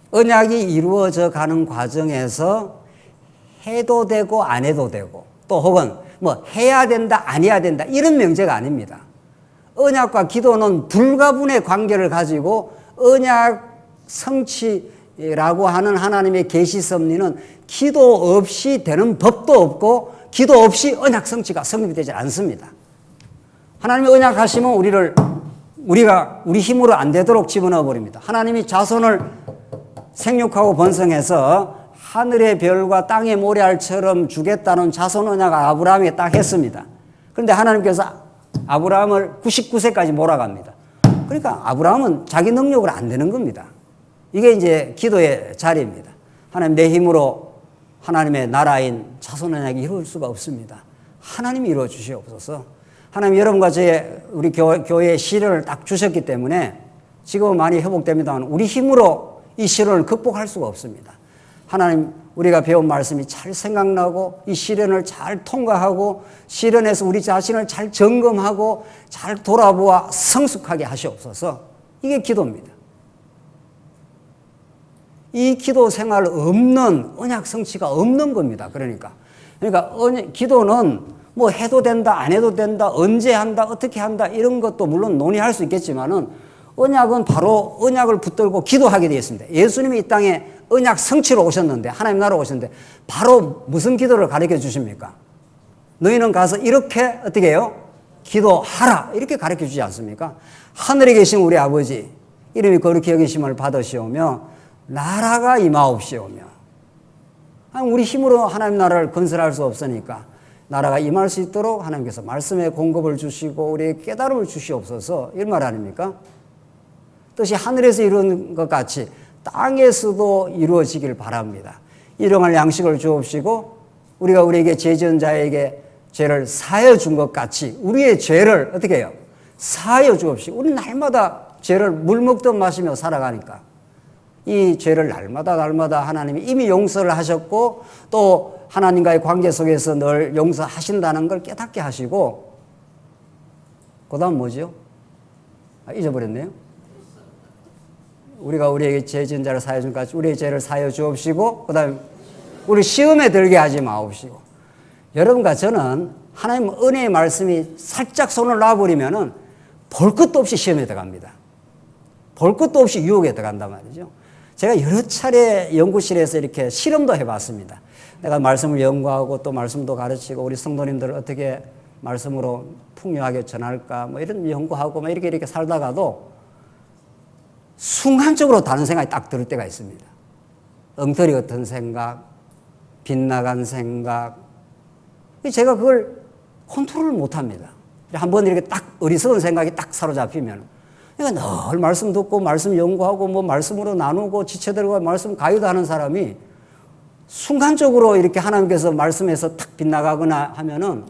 언약이 이루어져 가는 과정에서 해도 되고 안 해도 되고 또 혹은 뭐 해야 된다 안 해야 된다 이런 명제가 아닙니다. 언약과 기도는 불가분의 관계를 가지고 언약 성취라고 하는 하나님의 계시 섭리는 기도 없이 되는 법도 없고 기도 없이 언약 성취가 성립되지 않습니다. 하나님이 언약하시면 우리가 우리 힘으로 안 되도록 집어넣어 버립니다. 하나님이 자손을 생육하고 번성해서 하늘의 별과 땅의 모래알처럼 주겠다는 자손 언약을 아브라함에게 딱 했습니다. 그런데 하나님께서 아브라함을 99세까지 몰아갑니다. 그러니까 아브라함은 자기 능력으로 안 되는 겁니다. 이게 이제 기도의 자리입니다. 하나님 내 힘으로 하나님의 나라인 자손 언약이 이루어질 수가 없습니다. 하나님이 이루어 주시옵소서. 하나님 여러분과 우리 교회의 시련을 딱 주셨기 때문에 지금은 많이 회복됩니다만 우리 힘으로 이 시련을 극복할 수가 없습니다. 하나님 우리가 배운 말씀이 잘 생각나고 이 시련을 잘 통과하고 시련에서 우리 자신을 잘 점검하고 잘 돌아보아 성숙하게 하시옵소서. 이게 기도입니다. 이 기도 생활 없는 언약 성취가 없는 겁니다. 그러니까 기도는 뭐 해도 된다 안 해도 된다 언제 한다 어떻게 한다 이런 것도 물론 논의할 수 있겠지만은 언약은 바로 언약을 붙들고 기도하게 되어 있습니다. 예수님이 이 땅에 언약 성취로 오셨는데 하나님 나라 오셨는데 바로 무슨 기도를 가르쳐 주십니까? 너희는 가서 이렇게 어떻게 해요? 기도하라 이렇게 가르쳐 주지 않습니까? 하늘에 계신 우리 아버지 이름이 거룩히 여기심을 받으시오며 나라가 임하옵시오며 우리 힘으로 하나님 나라를 건설할 수 없으니까 나라가 임할 수 있도록 하나님께서 말씀의 공급을 주시고 우리에게 깨달음을 주시옵소서 이런 말 아닙니까? 뜻이 하늘에서 이루는 것 같이 땅에서도 이루어지길 바랍니다. 일용할 양식을 주옵시고 우리가 우리에게 죄 지은 자에게 죄를 사하여 준 것 같이 우리의 죄를 어떻게 해요? 사하여 주옵시고 우리는 날마다 죄를 물 먹듯 마시며 살아가니까 이 죄를 날마다 하나님이 이미 용서를 하셨고 또 하나님과의 관계 속에서 늘 용서하신다는 걸 깨닫게 하시고 그 다음 뭐죠? 잊어버렸네요. 우리가 우리에게 죄 지은 자를 사하여 준 같이 우리의 죄를 사하여 주옵시고, 그 다음에 우리 시험에 들게 하지 마옵시고. 여러분과 저는 하나님 은혜의 말씀이 살짝 손을 놔버리면은 볼 것도 없이 시험에 들어갑니다. 볼 것도 없이 유혹에 들어간단 말이죠. 제가 여러 차례 연구실에서 이렇게 실험도 해봤습니다. 내가 말씀을 연구하고 또 말씀도 가르치고 우리 성도님들을 어떻게 말씀으로 풍요하게 전할까 뭐 이런 연구하고 뭐 이렇게 살다가도 순간적으로 다른 생각이 딱 들 때가 있습니다. 엉터리 같은 생각, 빗나간 생각. 제가 그걸 컨트롤을 못 합니다. 한번 이렇게 딱 어리석은 생각이 딱 사로잡히면, 그러니까 늘 말씀 듣고 말씀 연구하고 뭐 말씀으로 나누고 지체들과 말씀 가유도하는 사람이 순간적으로 이렇게 하나님께서 말씀에서 탁 빗나가거나 하면은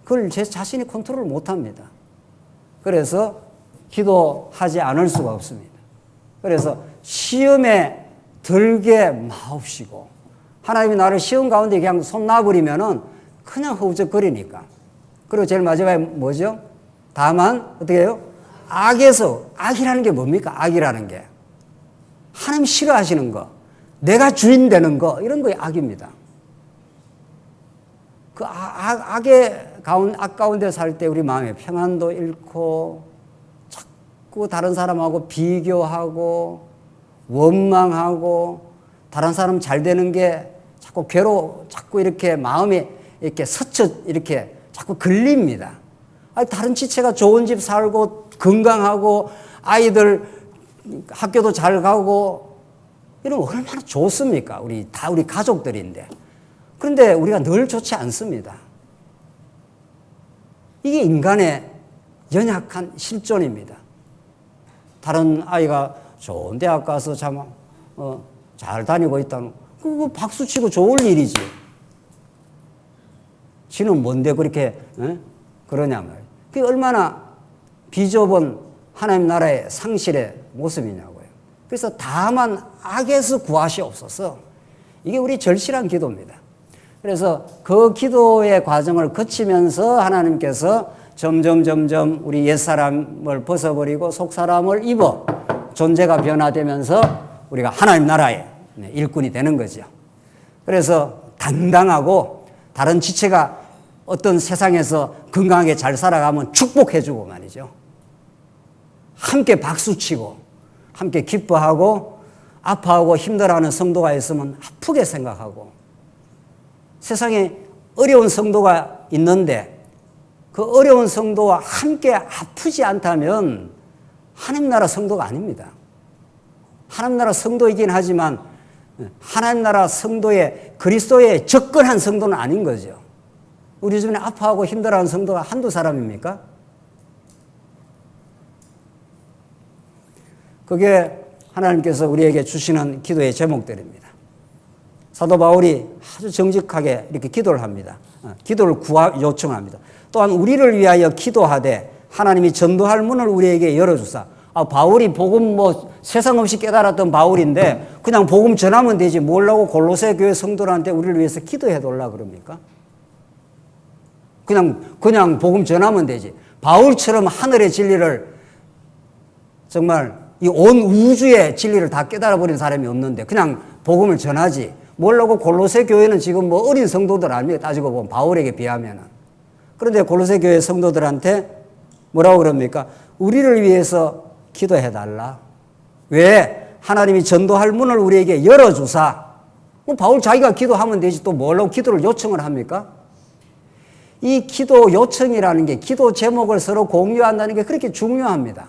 그걸 제 자신이 컨트롤을 못 합니다. 그래서 기도하지 않을 수가 없습니다. 그래서 시험에 들게 마옵시고, 하나님이 나를 시험 가운데 그냥 손 놔버리면은 그냥 허우적거리니까. 그리고 제일 마지막에 뭐죠? 다만 어떻게 해요? 악에서, 악이라는 게 뭡니까? 악이라는 게 하나님 싫어하시는 거, 내가 주인 되는 거, 이런 거에 악입니다. 그 악 가운데 살 때 우리 마음의 평안도 잃고 자꾸 다른 사람하고 비교하고 원망하고 다른 사람 잘 되는 게 자꾸 자꾸 이렇게 마음이 이렇게 스쳐 이렇게 자꾸 걸립니다. 아니, 다른 지체가 좋은 집 살고 건강하고 아이들 학교도 잘 가고 이러면 얼마나 좋습니까? 우리 가족들인데. 그런데 우리가 늘 좋지 않습니다. 이게 인간의 연약한 실존입니다. 다른 아이가 좋은 대학 가서 잘 다니고 있다는 그거 박수치고 좋을 일이지. 지는 뭔데 그렇게 그러냐 말이에요. 그게 얼마나 비좁은 하나님 나라의 상실의 모습이냐고요. 그래서 다만 악에서 구하시옵소서. 이게 우리 절실한 기도입니다. 그래서 그 기도의 과정을 거치면서 하나님께서 점점 우리 옛사람을 벗어버리고 속사람을 입어 존재가 변화되면서 우리가 하나님 나라의 일꾼이 되는 거죠. 그래서 당당하고 다른 지체가 어떤 세상에서 건강하게 잘 살아가면 축복해주고 말이죠. 함께 박수치고 함께 기뻐하고 아파하고 힘들어하는 성도가 있으면 아프게 생각하고, 세상에 어려운 성도가 있는데 그 어려운 성도와 함께 아프지 않다면 하나님 나라 성도가 아닙니다. 하나님 나라 성도이긴 하지만 하나님 나라 성도의 그리스도에 접근한 성도는 아닌 거죠. 우리 주변에 아파하고 힘들어하는 성도가 한두 사람입니까? 그게 하나님께서 우리에게 주시는 기도의 제목들입니다. 사도 바울이 아주 정직하게 이렇게 기도를 합니다. 기도를 요청합니다. 또한 우리를 위하여 기도하되 하나님이 전도할 문을 우리에게 열어주사. 바울이 복음 세상 없이 깨달았던 바울인데 그냥 복음 전하면 되지 뭐라고 골로새 교회 성도들한테 우리를 위해서 기도해 달라 그럽니까? 그냥 복음 전하면 되지. 바울처럼 하늘의 진리를 정말 이 온 우주의 진리를 다 깨달아버린 사람이 없는데 그냥 복음을 전하지. 뭐라고 골로새 교회는 지금 어린 성도들 아닙니까? 따지고 보면 바울에게 비하면은. 그런데 골로새 교회 성도들한테 뭐라고 그럽니까? 우리를 위해서 기도해달라. 왜? 하나님이 전도할 문을 우리에게 열어주사. 바울 자기가 기도하면 되지 또 뭐라고 기도를 요청을 합니까? 이 기도 요청이라는 게, 기도 제목을 서로 공유한다는 게 그렇게 중요합니다.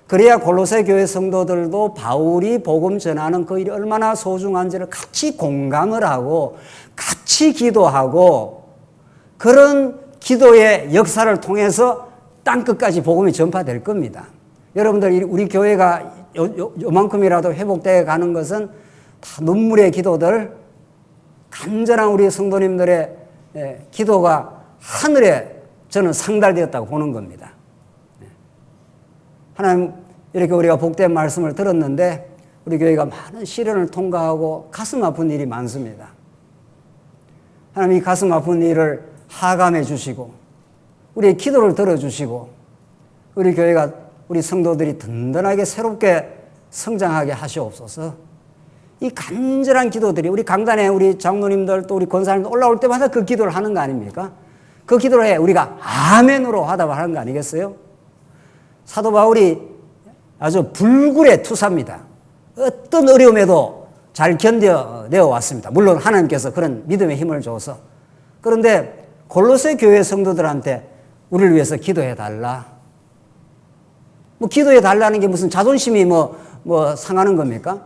그래야 골로새 교회 성도들도 바울이 복음 전하는 그 일이 얼마나 소중한지를 같이 공감을 하고 같이 기도하고, 그런 기도의 역사를 통해서 땅끝까지 복음이 전파될 겁니다. 여러분들 우리 교회가 요만큼이라도 회복되어 가는 것은 다 눈물의 기도들, 간절한 우리 성도님들의 기도가 하늘에 저는 상달되었다고 보는 겁니다. 하나님, 이렇게 우리가 복된 말씀을 들었는데 우리 교회가 많은 시련을 통과하고 가슴 아픈 일이 많습니다. 하나님, 이 가슴 아픈 일을 하감해 주시고 우리의 기도를 들어주시고 우리 교회가 우리 성도들이 든든하게 새롭게 성장하게 하시옵소서. 이 간절한 기도들이 우리 강단에 우리 장로님들 또 우리 권사님들 올라올 때마다 그 기도를 하는 거 아닙니까? 그 기도를 해 우리가 아멘으로 화답을 하는 거 아니겠어요? 사도 바울이 아주 불굴의 투사입니다. 어떤 어려움에도 잘 견뎌내어 왔습니다. 물론 하나님께서 그런 믿음의 힘을 줘서. 그런데 골로새 교회 성도들한테 우리를 위해서 기도해 달라. 뭐 기도해 달라는 게 무슨 자존심이 뭐 상하는 겁니까?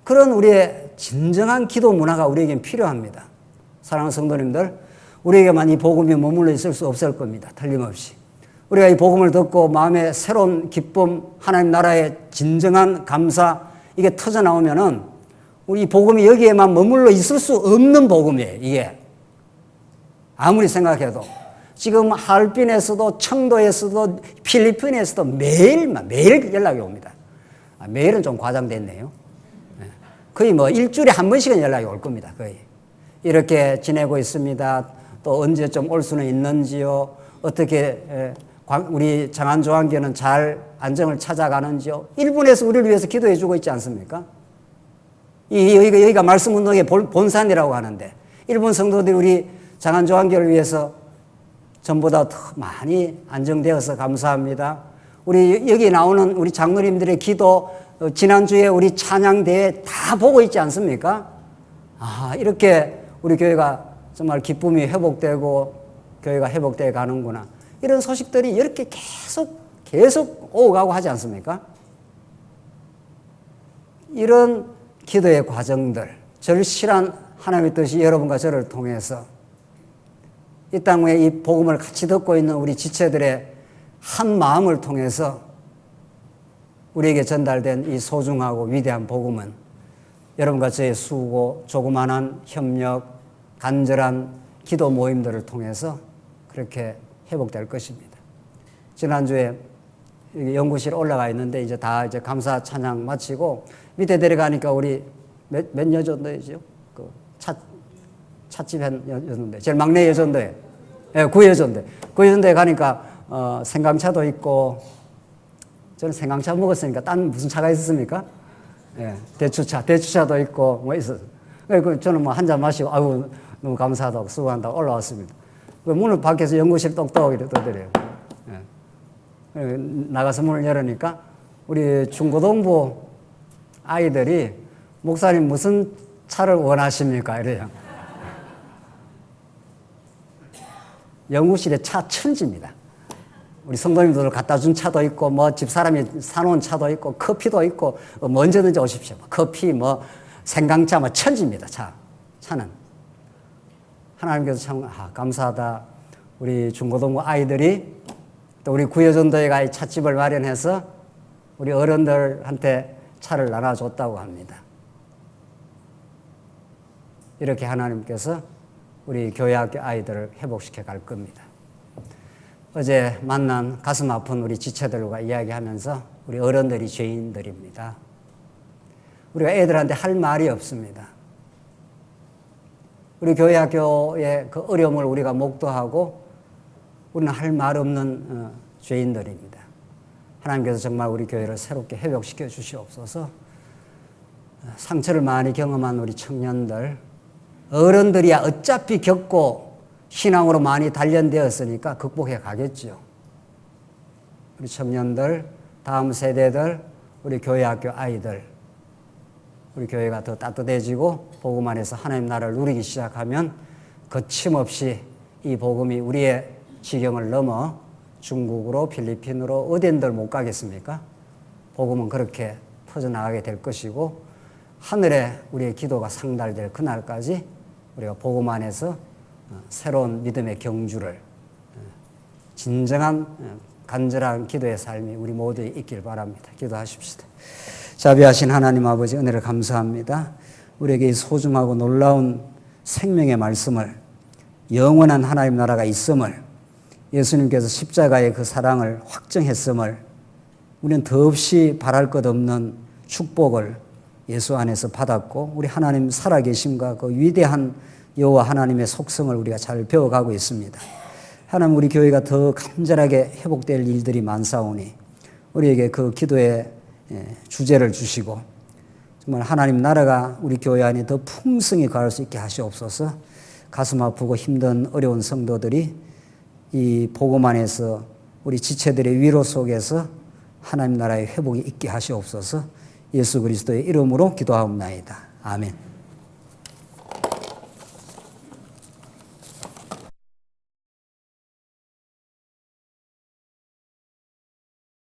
그런 우리의 진정한 기도 문화가 우리에겐 필요합니다. 사랑하는 성도님들, 우리에게만 이 복음이 머물러 있을 수 없을 겁니다. 틀림없이. 우리가 이 복음을 듣고 마음에 새로운 기쁨, 하나님 나라의 진정한 감사, 이게 터져나오면은 우리 복음이 여기에만 머물러 있을 수 없는 복음이에요, 이게. 아무리 생각해도. 지금 하얼빈에서도 청도에서도 필리핀에서도 매일 연락이 옵니다. 매일은 좀 과장됐네요. 거의 뭐 일주일에 한 번씩은 연락이 올 겁니다, 거의. 이렇게 지내고 있습니다. 또 언제 좀 올 수는 있는지요. 어떻게 우리 장안조항교는 잘 안정을 찾아가는지요. 일본에서 우리를 위해서 기도해 주고 있지 않습니까? 여기가 말씀운동의 본산이라고 하는데 일본 성도들이 우리 장안조항교를 위해서 전보다 더 많이 안정되어서 감사합니다. 우리 여기 나오는 우리 장로님들의 기도 지난주에 우리 찬양대회 다 보고 있지 않습니까? 이렇게 우리 교회가 정말 기쁨이 회복되고 교회가 회복되어 가는구나. 이런 소식들이 이렇게 계속 오고 가고 하지 않습니까? 이런 기도의 과정들, 절실한 하나님의 뜻이 여러분과 저를 통해서 이 땅 위에 이 복음을 같이 듣고 있는 우리 지체들의 한 마음을 통해서 우리에게 전달된 이 소중하고 위대한 복음은 여러분과 저의 수고, 조그만한 협력, 간절한 기도 모임들을 통해서 그렇게 회복될 것입니다. 지난주에 연구실 올라가 있는데 이제 다 감사 찬양 마치고 밑에 내려가니까 우리 몇 여전도이죠? 그 찻집 한 여전도, 제일 막내 여전도에, 구여전도에. 구여전도에 가니까 생강차도 있고, 저는 생강차 먹었으니까 딴 무슨 차가 있었습니까? 대추차도 있고 뭐 있었어요. 그래서 저는 뭐 한 잔 마시고 아유 너무 감사하다고 수고한다고 올라왔습니다. 문을 밖에서 연구실 똑똑 이렇게 떠드려요. 나가서 문을 열으니까 우리 중고등부 아이들이 목사님 무슨 차를 원하십니까? 이래요. 연구실에 차 천지입니다. 우리 성도님들 갖다 준 차도 있고, 뭐 집사람이 사놓은 차도 있고, 커피도 있고, 뭐 언제든지 오십시오. 커피, 뭐 생강차, 뭐 천지입니다. 차는. 하나님께서 참 감사하다. 우리 중고등부 아이들이 또 우리 구여전도회가 찻집을 마련해서 우리 어른들한테 차를 나눠줬다고 합니다. 이렇게 하나님께서 우리 교회학교 아이들을 회복시켜 갈 겁니다. 어제 만난 가슴 아픈 우리 지체들과 이야기하면서 우리 어른들이 죄인들입니다. 우리가 애들한테 할 말이 없습니다. 우리 교회학교의 그 어려움을 우리가 목도하고 우리는 할 말 없는 죄인들입니다. 하나님께서 정말 우리 교회를 새롭게 회복시켜 주시옵소서. 상처를 많이 경험한 우리 청년들, 어른들이야 어차피 겪고 신앙으로 많이 단련되었으니까 극복해 가겠죠. 우리 청년들, 다음 세대들, 우리 교회학교 아이들, 우리 교회가 더 따뜻해지고 복음 안에서 하나님 나라를 누리기 시작하면 거침없이 이 복음이 우리의 지경을 넘어 중국으로 필리핀으로 어딘들 못 가겠습니까? 복음은 그렇게 퍼져나가게 될 것이고 하늘에 우리의 기도가 상달될 그날까지 우리가 복음 안에서 새로운 믿음의 경주를 진정한 간절한 기도의 삶이 우리 모두에 있길 바랍니다. 기도하십시다. 자비하신 하나님 아버지 은혜를 감사합니다. 우리에게 이 소중하고 놀라운 생명의 말씀을 영원한 하나님 나라가 있음을 예수님께서 십자가의 그 사랑을 확정했음을 우리는 더없이 바랄 것 없는 축복을 예수 안에서 받았고 우리 하나님 살아계심과 그 위대한 여호와 하나님의 속성을 우리가 잘 배워가고 있습니다. 하나님 우리 교회가 더 간절하게 회복될 일들이 많사오니 우리에게 그 기도의 주제를 주시고 정말 하나님 나라가 우리 교회 안에 더 풍성히 가할 수 있게 하시옵소서. 가슴 아프고 힘든 어려운 성도들이 이 복음 안에서 우리 지체들의 위로 속에서 하나님 나라의 회복이 있게 하시옵소서. 예수 그리스도의 이름으로 기도하옵나이다. 아멘.